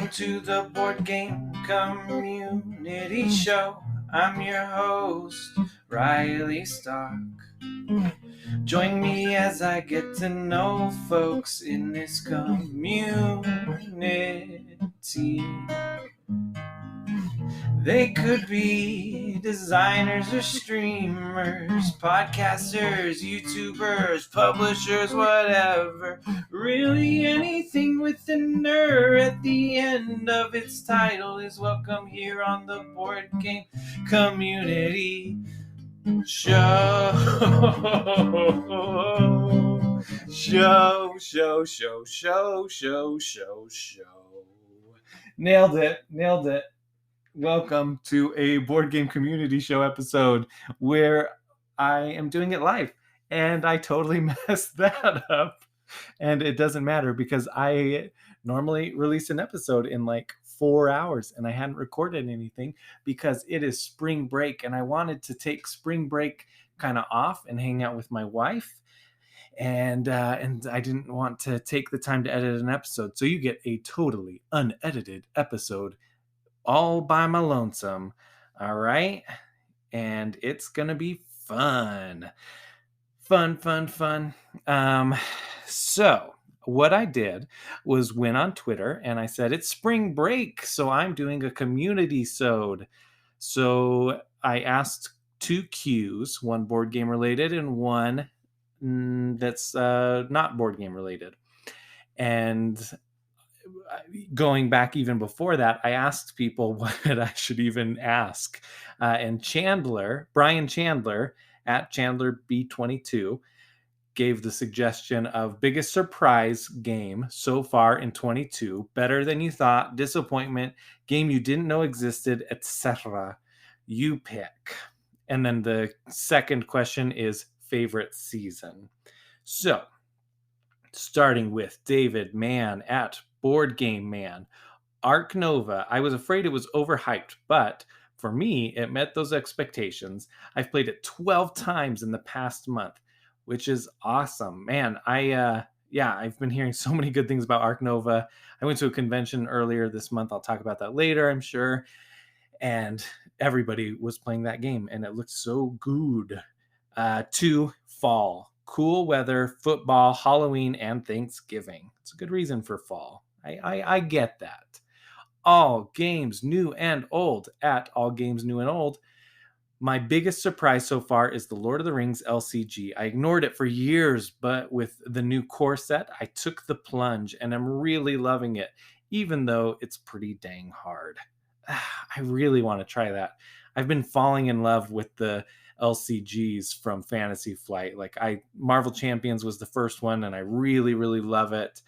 Welcome to the Board Game Community Show. I'm your host, Riley Stark. Join me as I get to know folks in this community. They could be designers or streamers, podcasters, YouTubers, publishers, whatever. Really anything with an "er" at the end of its title is welcome here on the Board Game Community Show. Show. Nailed it. Welcome to a Board Game Community Show episode where I am doing it live, and I totally messed that up. And it doesn't matter because I normally release an episode in like 4 hours, and I hadn't recorded anything because it is spring break, and I wanted to take spring break kind of off and hang out with my wife. And I didn't want to take the time to edit an episode, so you get a totally unedited episode all by my lonesome. All right. And it's going to be fun. So what I did was went on Twitter and I said, it's spring break, so I'm doing a community-sode. So I asked 2 Qs, one board game related and one that's not board game related. And going back even before that, I asked people what I should even ask. And Brian Chandler at ChandlerB22 gave the suggestion of biggest surprise game so far in 22, better than you thought, disappointment, game you didn't know existed, etc. You pick. And then the second question is favorite season. So, starting with David Mann at Board Game Man. Ark Nova. I was afraid it was overhyped, but for me, it met those expectations. I've played it 12 times in the past month, which is awesome. Man, I've been hearing so many good things about Ark Nova. I went to a convention earlier this month. I'll talk about that later, I'm sure. And everybody was playing that game, and it looked so good. 2, fall. Cool weather, football, Halloween, and Thanksgiving. It's a good reason for fall. I get that. All games new and old at All Games New and Old. My biggest surprise so far is the Lord of the Rings LCG. I ignored it for years, but with the new core set, I took the plunge and I'm really loving it, even though it's pretty dang hard. I really want to try that. I've been falling in love with the LCGs from Fantasy Flight. Marvel Champions was the first one, and I really, really love it.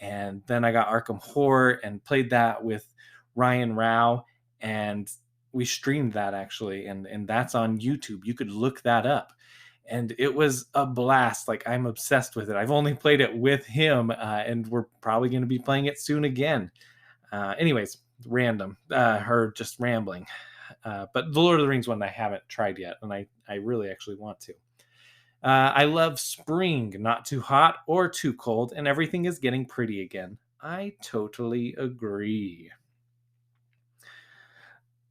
And then I got Arkham Horror and played that with Ryan Rao, and we streamed that actually, and that's on YouTube. You could look that up. And it was a blast. I'm obsessed with it. I've only played it with him, and we're probably going to be playing it soon again. Anyways, random, her just rambling. But the Lord of the Rings one I haven't tried yet, and I really actually want to. I love spring, not too hot or too cold, and everything is getting pretty again. I totally agree.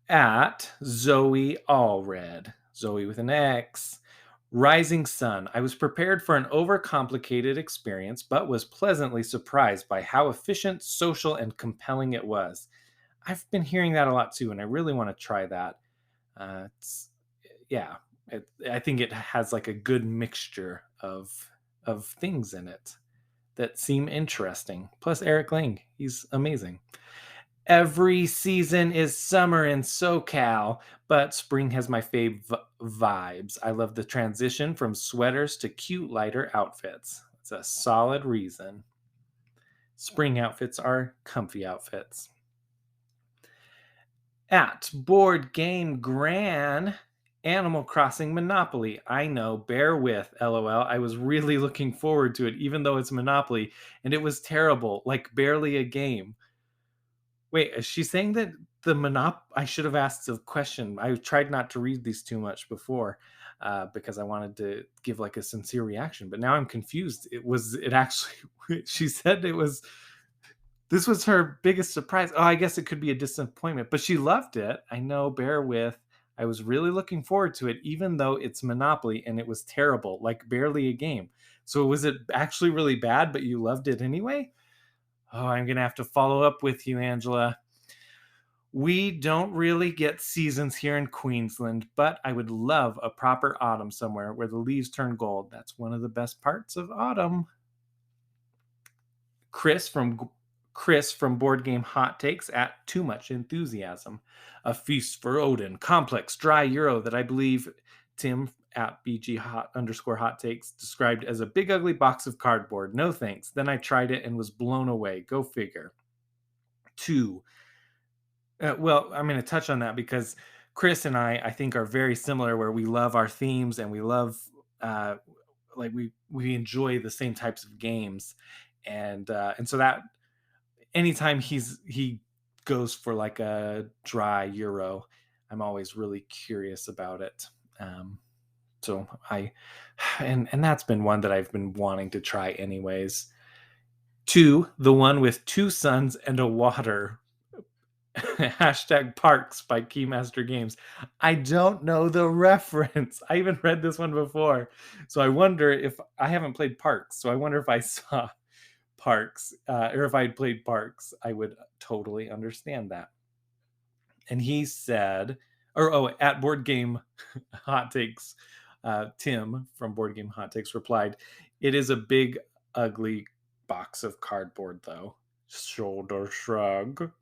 At Zoe Allred, Zoe with an X. Rising Sun. I was prepared for an overcomplicated experience, but was pleasantly surprised by how efficient, social, and compelling it was. I've been hearing that a lot too, and I really want to try that. I think it has a good mixture of things in it that seem interesting. Plus Eric Lang, he's amazing. Every season is summer in SoCal, but spring has my vibes. I love the transition from sweaters to cute lighter outfits. It's a solid reason. Spring outfits are comfy outfits. At Board Game Gran, Animal Crossing Monopoly. I know, bear with, LOL. I was really looking forward to it, even though it's Monopoly, and it was terrible, barely a game. Wait, is she saying that I should have asked a question. I tried not to read these too much before because I wanted to give a sincere reaction, but now I'm confused. It actually, she said it was This was her biggest surprise. Oh, I guess it could be a disappointment, but she loved it. I know, bear with. I was really looking forward to it, even though it's Monopoly and it was terrible, like barely a game. So was it actually really bad, but you loved it anyway? Oh, I'm going to have to follow up with you, Angela. We don't really get seasons here in Queensland, but I would love a proper autumn somewhere where the leaves turn gold. That's one of the best parts of autumn. Chris from Chris from Board Game Hot Takes at Too Much Enthusiasm. A feast for Odin, complex, dry Euro that I believe Tim at BG hot underscore hot takes described as a big ugly box of cardboard. No thanks. Then I tried it and was blown away. Go figure. Two. Well, I'm going to touch on that because Chris and I think, are very similar. Where we love our themes and we love, uh, like we enjoy the same types of games, and so that anytime he goes for like a dry Euro, I'm always really curious about it. Um, so I, and that's been one that I've been wanting to try anyways. Two, the one with two suns and a water. Hashtag Parks by Keymaster Games. I don't know the reference. I even read this one before. So I wonder if I haven't played Parks. So I wonder if I saw Parks, or if I had played Parks, I would totally understand that. And he said, or oh, at Board Game Hot Takes, Tim from Board Game Hot Takes replied, "It is a big, ugly box of cardboard, though." Shoulder shrug.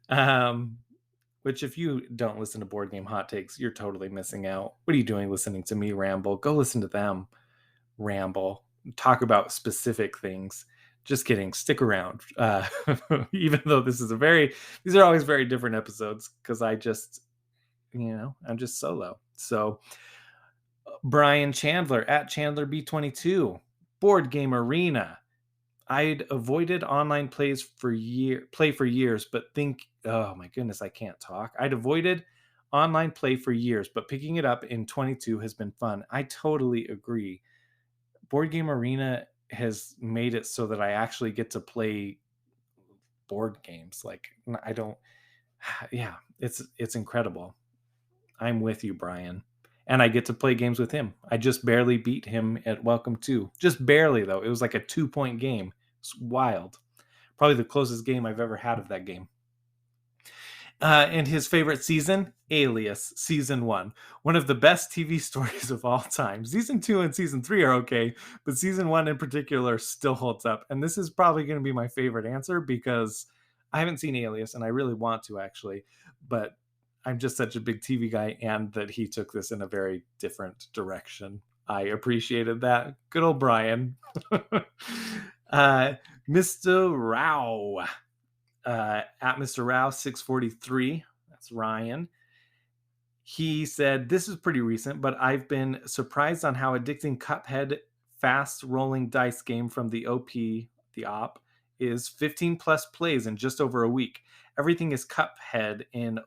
um, which, if you don't listen to Board Game Hot Takes, you're totally missing out. What are you doing listening to me ramble? Go listen to them ramble, talk about specific things. Just kidding. Stick around. Even though these are always very different episodes because I'm just solo. So, Brian Chandler at Chandler B22, Board Game Arena. I'd avoided online play for years, but think, oh my goodness, I can't talk. I'd avoided online play for years, but picking it up in 22 has been fun. I totally agree. Board Game Arena has made it so that I actually get to play board games. Like, I don't, yeah, it's incredible. I'm with you, Brian. And I get to play games with him. I just barely beat him at Welcome to. Just barely, though. It was like a 2-point game. It's wild. Probably the closest game I've ever had of that game. And his favorite season, Alias, season 1. One of the best TV stories of all time. Season 2 and season 3 are okay, but season 1 in particular still holds up. And this is probably going to be my favorite answer because I haven't seen Alias and I really want to, actually. But I'm just such a big TV guy, and that he took this in a very different direction. I appreciated that. Good old Brian. Mr. Rao. At Mr. Rao 643. That's Ryan. He said, "This is pretty recent, but I've been surprised on how addicting Cuphead fast rolling dice game from the op is. 15 plus plays in just over a week. Everything is Cuphead in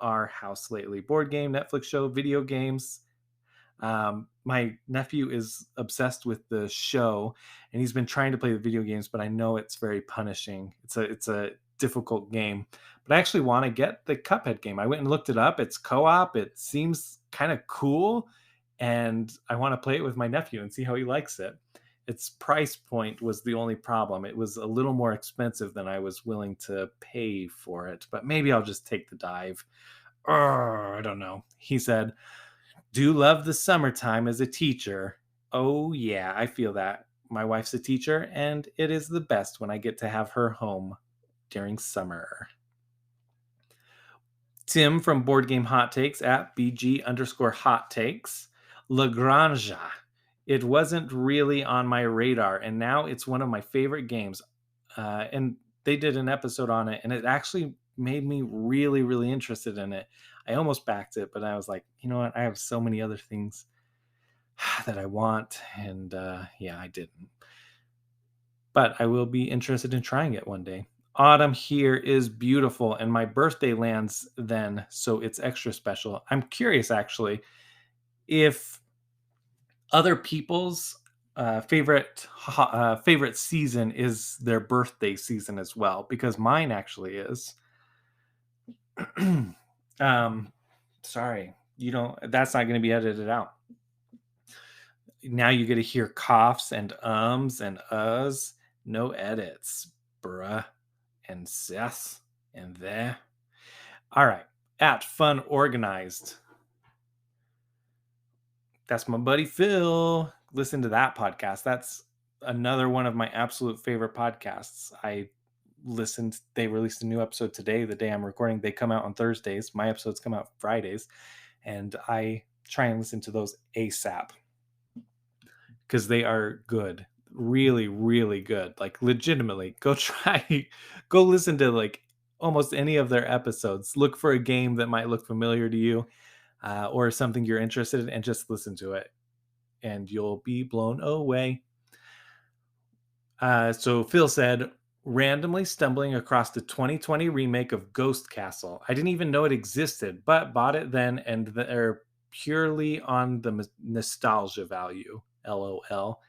our house lately. Board game, Netflix show, video games. My nephew is obsessed with the show, and he's been trying to play the video games, but I know it's very punishing. It's a difficult game, but I actually want to get the Cuphead game. I went and looked it up. It's co-op. It seems kind of cool, and I want to play it with my nephew and see how he likes it. Its price point was the only problem. It was a little more expensive than I was willing to pay for it, but maybe I'll just take the dive. I don't know. He said, "Do love the summertime as a teacher." Oh, yeah, I feel that. My wife's a teacher, and it is the best when I get to have her home during summer. Tim from Board Game Hot Takes at BG underscore hot takes. Lagrange. It wasn't really on my radar, and now it's one of my favorite games. And they did an episode on it, and it actually made me really, really interested in it. I almost backed it, but I was like, you know what? I have so many other things that I want, and yeah, I didn't. But I will be interested in trying it one day. Autumn here is beautiful, and my birthday lands then, so it's extra special. I'm curious, actually, if other people's favorite season is their birthday season as well, because mine actually is. um, sorry, you don't. That's not going to be edited out. Now you get to hear coughs and ums and uhs. No edits, bruh and sis and there. All right, at Fun Organized. That's my buddy Phil. Listen to that podcast. That's another one of my absolute favorite podcasts. I listened. They released a new episode today, the day I'm recording. They come out on Thursdays. My episodes come out Fridays, and I try and listen to those ASAP because they are good. Really, really good. Like legitimately, go try, go listen to like almost any of their episodes. Look for a game that might look familiar to you, or something you're interested in, and just listen to it and you'll be blown away. So Phil said, randomly stumbling across the 2020 remake of Ghost Castle. I didn't even know it existed, but bought it then, and they're purely on the nostalgia value. LOL.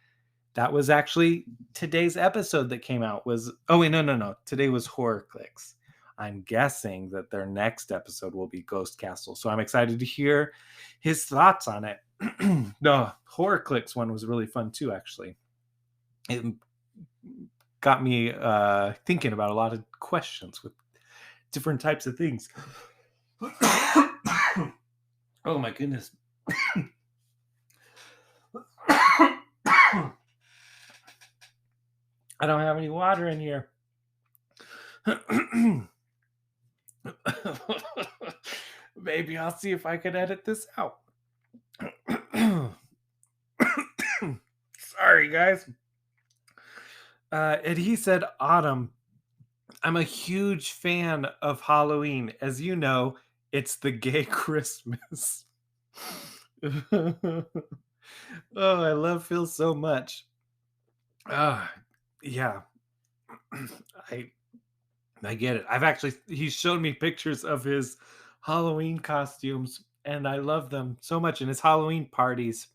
That was actually today's episode that came out. Was oh wait, no. Today was Horror Clicks. I'm guessing that their next episode will be Ghost Castle. So I'm excited to hear his thoughts on it. The Horror Clicks one was really fun too, actually. It got me thinking about a lot of questions with different types of things. Oh my goodness. I don't have any water in here. Maybe I'll see if I can edit this out. Sorry, guys. And he said, Autumn, I'm a huge fan of Halloween. As you know, it's the gay Christmas. Oh, I love Phil so much. Yeah. I I get it. He's shown me pictures of his Halloween costumes and I love them so much, in his Halloween parties.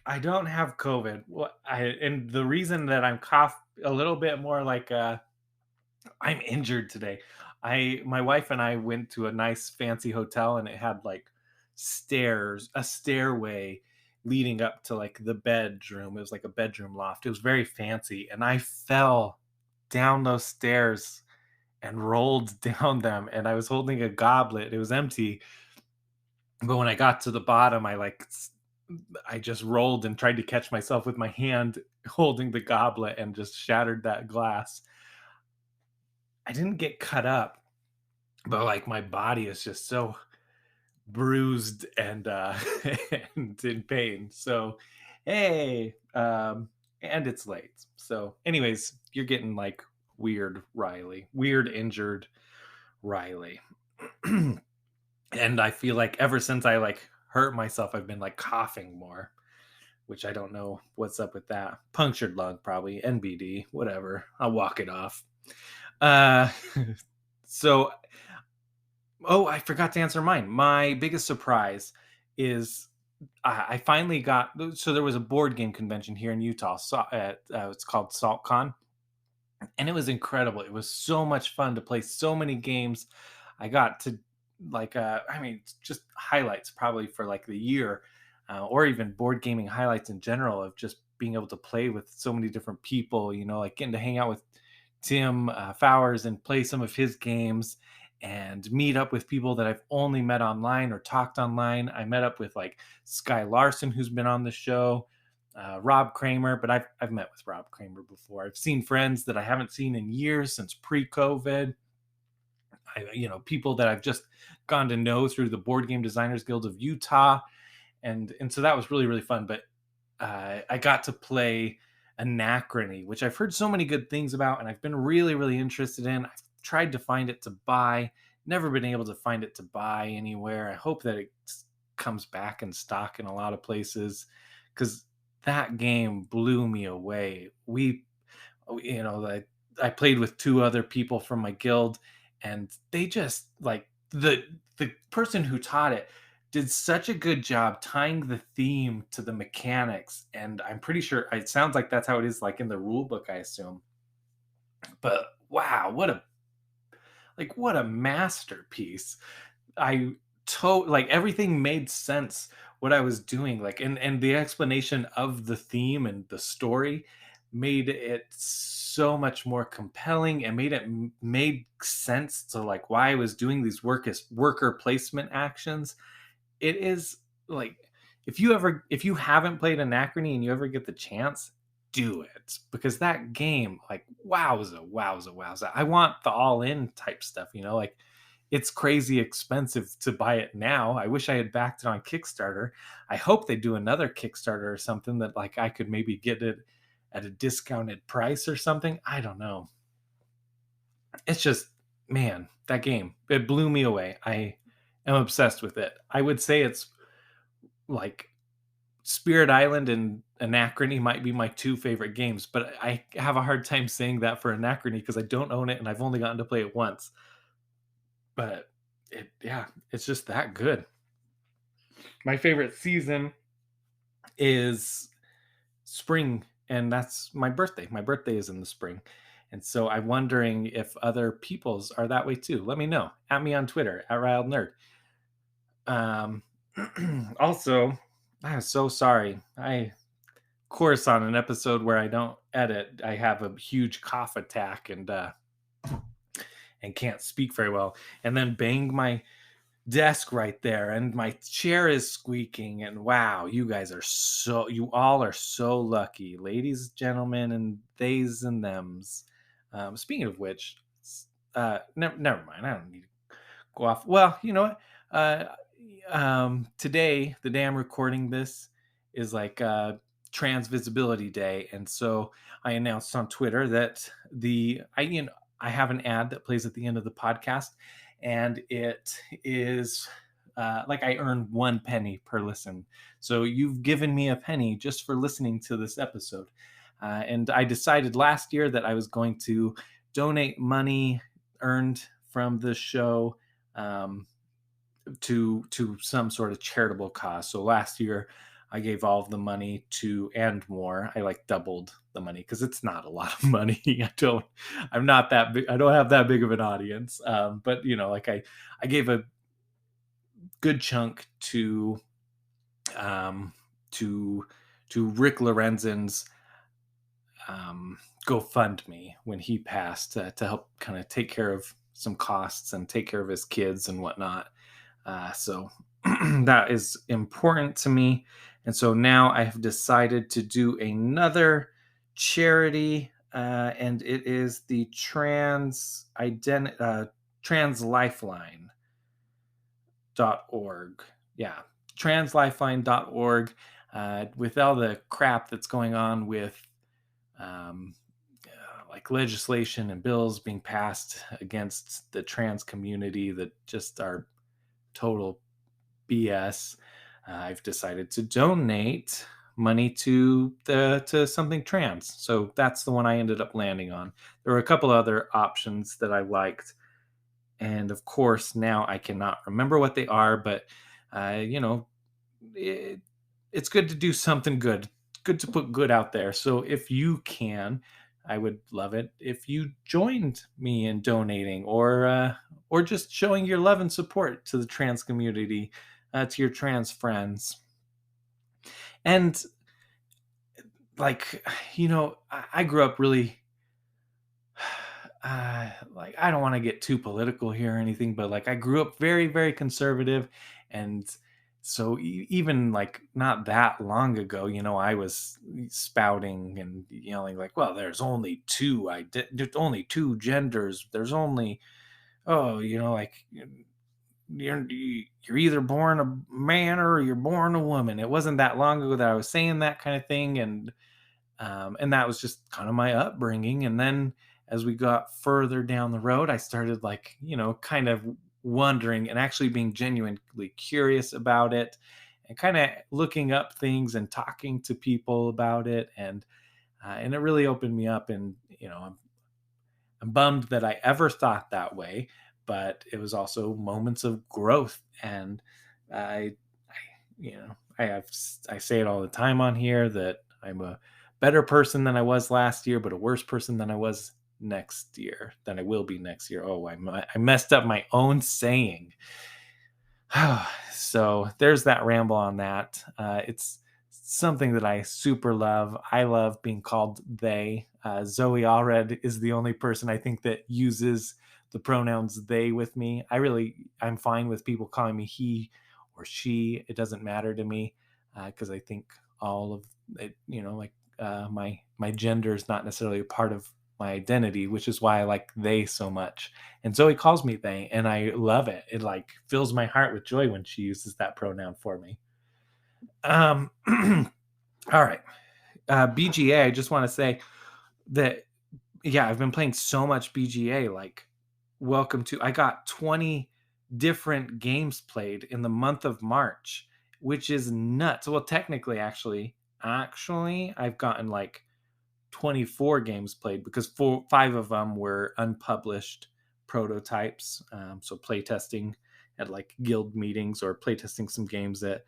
I don't have COVID. And the reason that I'm cough a little bit more like I'm injured today. My wife and I went to a nice fancy hotel and it had like a stairway leading up to like the bedroom. It was like a bedroom loft. It was very fancy and I fell down those stairs and rolled down them and I was holding a goblet. It was empty. But when I got to the bottom, I just rolled and tried to catch myself with my hand holding the goblet and just shattered that glass. I didn't get cut up, but like my body is just so bruised and and in pain. So hey, and it's late. So anyways, you're getting like weird injured Riley. And I feel like ever since I like hurt myself, I've been like coughing more, which I don't know what's up with that. Punctured lung, probably NBD, whatever. I'll walk it off. Uh, so, oh, I forgot to answer mine. My biggest surprise is I finally got. So there was a board game convention here in Utah. So it's called SaltCon, and it was incredible. It was so much fun to play so many games. I got to like I mean just highlights probably for like the year, or even board gaming highlights in general of just being able to play with so many different people, like getting to hang out with Tim Fowers and play some of his games and meet up with people that I've only met online or talked online. I met up with like Sky Larson, who's been on the show, Rob Kramer, but I've met with Rob Kramer before. I've seen friends that I haven't seen in years since pre-COVID. People that I've just gone to know through the Board Game Designers Guild of Utah, and so that was really really fun. But I got to play Anachrony, which I've heard so many good things about, and I've been really really interested in. I've tried to find it to buy, never been able to find it to buy anywhere. I hope that it comes back in stock in a lot of places because that game blew me away. Like I played with two other people from my guild, and they just like the person who taught it did such a good job tying the theme to the mechanics, and I'm pretty sure it sounds like that's how it is, like in the rule book, I assume. But wow, what a masterpiece. I like everything made sense what I was doing, like, and the explanation of the theme and the story made it so much more compelling, and made sense to like why I was doing these worker placement actions. It is like, if you haven't played Anachrony and you ever get the chance, do it, because that game, like, wowza, wowza, wowza. I want the all-in type stuff, like, it's crazy expensive to buy it now. I wish I had backed it on Kickstarter. I hope they do another Kickstarter or something that like I could maybe get it at a discounted price or something. I don't know. It's just, man, that game, it blew me away. I am obsessed with it. I would say it's like Spirit Island and Anachrony might be my two favorite games, but I have a hard time saying that for Anachrony because I don't own it and I've only gotten to play it once. But yeah, it's just that good. My favorite season is spring, and that's my birthday. My birthday is in the spring. And so I'm wondering if other people's are that way too. Let me know. At me on Twitter, at Riled Nerd. Um, also, I'm so sorry. Of course, on an episode where I don't edit, I have a huge cough attack and can't speak very well, and then bang my desk right there, and my chair is squeaking. And wow, you all are so lucky, ladies, gentlemen, and theys and thems. Speaking of which, never mind. I don't need to go off. Well, you know what? Today, the day I'm recording this, is like Trans Visibility Day, and so I announced on Twitter that I have an ad that plays at the end of the podcast, and it is like I earn 1 penny per listen. So you've given me a penny just for listening to this episode, and I decided last year that I was going to donate money earned from the show. To some sort of charitable cause. So last year I gave all of the money to, and more. I like doubled the money because it's not a lot of money. I'm not that big. I don't have that big of an audience. But like I gave a good chunk um, to Rick Lorenzen's GoFundMe when he passed, to help kind of take care of some costs and take care of his kids and whatnot. So that is important to me. And so now I have decided to do another charity, and it is the translifeline.org. Yeah, translifeline.org. With all the crap that's going on with um, like legislation and bills being passed against the trans community that just are total BS, I've decided to donate money to something trans. So that's the one I ended up landing on. There were a couple other options that I liked, and of course now I cannot remember what they are. But it, it's good to do something good. Good to put good out there. So if you can, I would love it if you joined me in donating, or just showing your love and support to the trans community, to your trans friends. And like, I grew up really, like, I don't want to get too political here or anything, but like I grew up very, very conservative. And so even like not that long ago, I was spouting and yelling like, well, there's only there's only two genders. There's only, oh, like, you're either born a man or you're born a woman. It wasn't that long ago that I was saying that kind of thing. And that was just kind of my upbringing. And then as we got further down the road, I started like, kind of wondering and actually being genuinely curious about it, and kind of looking up things and talking to people about it. And it really opened me up. And, I'm bummed that I ever thought that way, but it was also moments of growth. And I I say it all the time on here that I'm a better person than I was last year, but a worse person than I will be next year. Oh, I messed up my own saying. So there's that ramble on that. It's something that I super love. I love being called they. Zoe Allred is the only person I think that uses the pronouns they with me. I'm fine with people calling me he or she. It doesn't matter to me because I think all of it, my gender is not necessarily a part of my identity, which is why I like they so much. And Zoe calls me they, and I love it. It like fills my heart with joy when she uses that pronoun for me. All right. BGA, I just want to say that, yeah, I've been playing so much BGA. Like, I got 20 different games played in the month of March, which is nuts. Well, technically, actually, I've gotten like 24 games played because five of them were unpublished prototypes. So playtesting at like guild meetings or playtesting some games at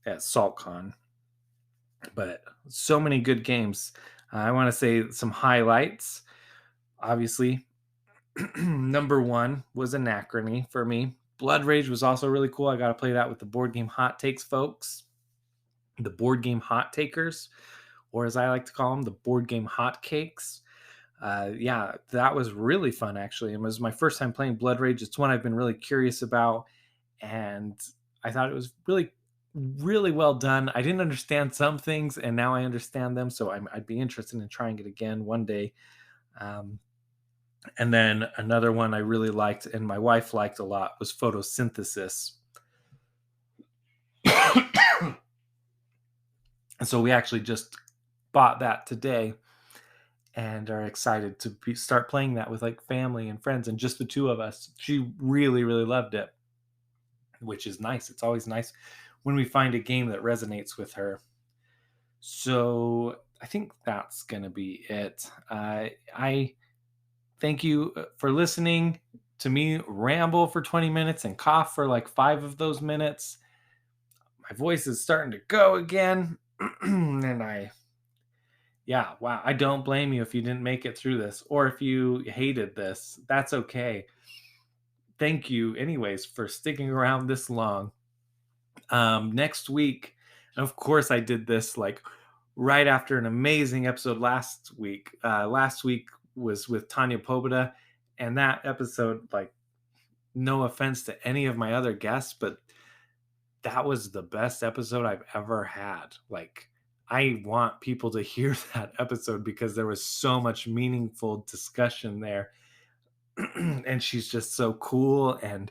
SaltCon. But so many good games. I want to say some highlights. Obviously, number one was Anachrony for me. Blood Rage was also really cool. I got to play that with the Board Game Hot Takes folks, the Board Game Hot Takers, or as I like to call them, the Board Game Hot Cakes. Yeah, that was really fun, actually. It was my first time playing Blood Rage. It's one I've been really curious about, and I thought it was really, really well done. I didn't understand some things, and now I understand them, so I'd be interested in trying it again one day. And then another one I really liked, and my wife liked a lot, was Photosynthesis. And so we actually just bought that today and are excited to start playing that with like family and friends and just the two of us. She really, really loved it, which is nice. It's always nice when we find a game that resonates with her. So I think that's going to be it. I thank you for listening to me ramble for 20 minutes and cough for like 5 of those minutes. My voice is starting to go again. And yeah, wow. I don't blame you if you didn't make it through this or if you hated this. That's okay. Thank you, anyways, for sticking around this long. Next week, and of course, I did this like right after an amazing episode last week. Last week was with Tanya Pobeda, and that episode, like, no offense to any of my other guests, but that was the best episode I've ever had. Like, I want people to hear that episode because there was so much meaningful discussion there. And she's just so cool and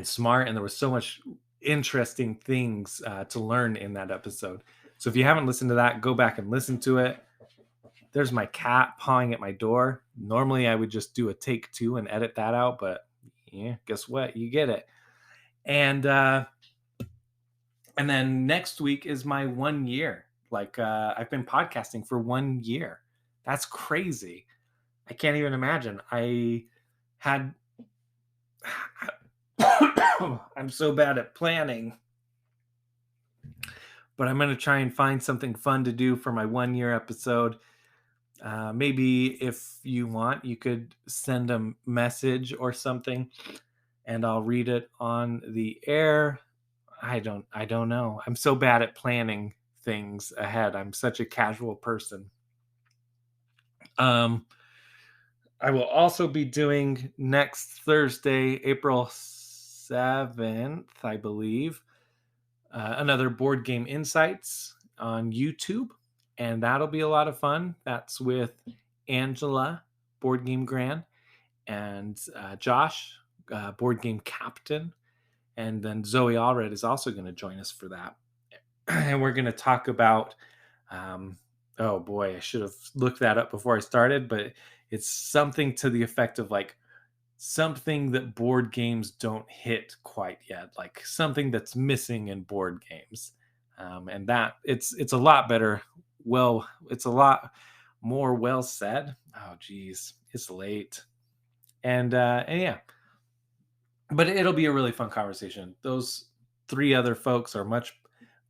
smart, and there was so much interesting things to learn in that episode. So if you haven't listened to that, go back and listen to it. There's my cat pawing at my door. Normally I would just do a take 2 and edit that out, but yeah, guess what? You get it. And then next week is my 1 year. Like, I've been podcasting for 1 year. That's crazy. I can't even imagine. I'm so bad at planning. But I'm going to try and find something fun to do for my 1 year episode. Maybe if you want, you could send a message or something and I'll read it on the air. I don't know. I'm so bad at planning things ahead. I'm such a casual person. I will also be doing next Thursday, April 7th, I believe, another Board Game Insights on YouTube, and that'll be a lot of fun. That's with Angela, Board Game Gran, and Josh, Board Game Captain, and then Zoe Allred is also going to join us for that. And we're going to talk about, oh boy, I should have looked that up before I started, but it's something to the effect of like something that board games don't hit quite yet, like something that's missing in board games. And that it's a lot better. Well, it's a lot more well said. Oh geez, it's late. And yeah, but it'll be a really fun conversation. Those three other folks are much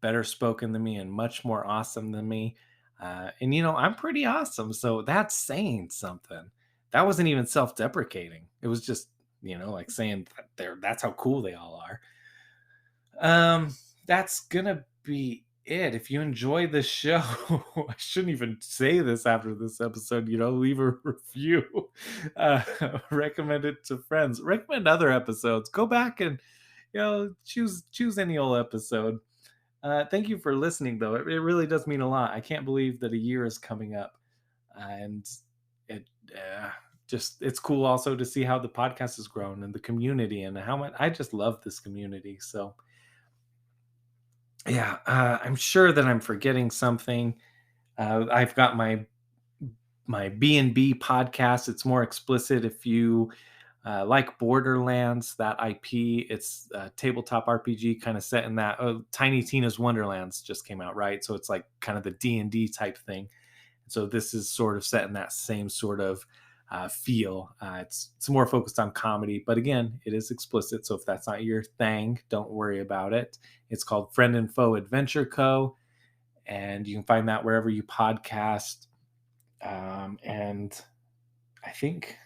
better spoken than me and much more awesome than me. And I'm pretty awesome, so that's saying something. That wasn't even self-deprecating. It was just, like saying that that's how cool they all are. That's gonna be it. If you enjoy the show, I shouldn't even say this after this episode, leave a review, uh, recommend it to friends, recommend other episodes, go back and, choose any old episode. Thank you for listening, though. It really does mean a lot. I can't believe that a year is coming up, and it just it's cool also to see how the podcast has grown and the community and how much I just love this community. So yeah, I'm sure that I'm forgetting something. I've got my B&B podcast. It's more explicit if you like Borderlands, that IP. It's a tabletop RPG kind of set in that. Tiny Tina's Wonderlands just came out, right? So it's like kind of the D&D type thing. So this is sort of set in that same sort of feel. It's more focused on comedy, but again, it is explicit. So if that's not your thing, don't worry about it. It's called Friend and Foe Adventure Co. And you can find that wherever you podcast. And I think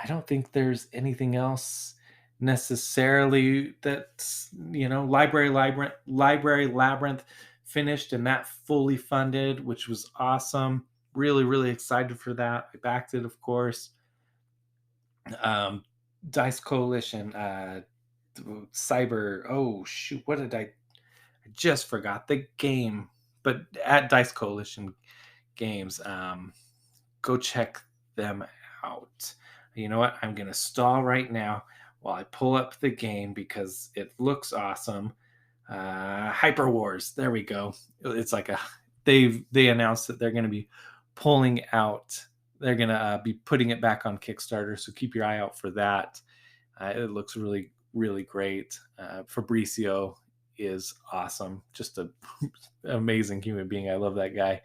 I don't think there's anything else necessarily that's library labyrinth finished and that fully funded, which was awesome. Really, really excited for that. I backed it, of course. Dice Coalition, Cyber. Oh shoot, what did I just forgot the game, but at Dice Coalition Games, go check them out. You know what? I'm going to stall right now while I pull up the game because it looks awesome. Hyper Wars. There we go. It's like they announced that they're going to be pulling out. They're going to be putting it back on Kickstarter. So keep your eye out for that. It looks really, really great. Fabricio is awesome. Just an amazing human being. I love that guy.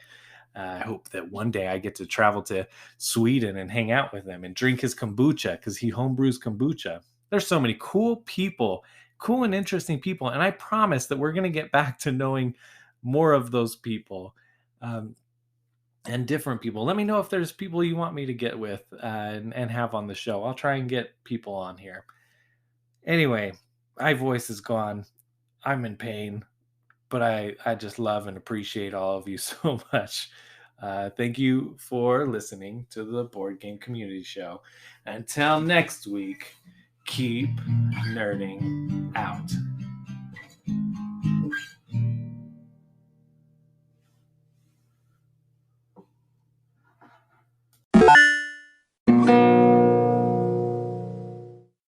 I hope that one day I get to travel to Sweden and hang out with him and drink his kombucha because he homebrews kombucha. There's so many cool people, cool and interesting people. And I promise that we're going to get back to knowing more of those people and different people. Let me know if there's people you want me to get with and have on the show. I'll try and get people on here. Anyway, my voice is gone. I'm in pain, but I just love and appreciate all of you so much. Thank you for listening to the Board Game Community Show. Until next week, keep nerding out.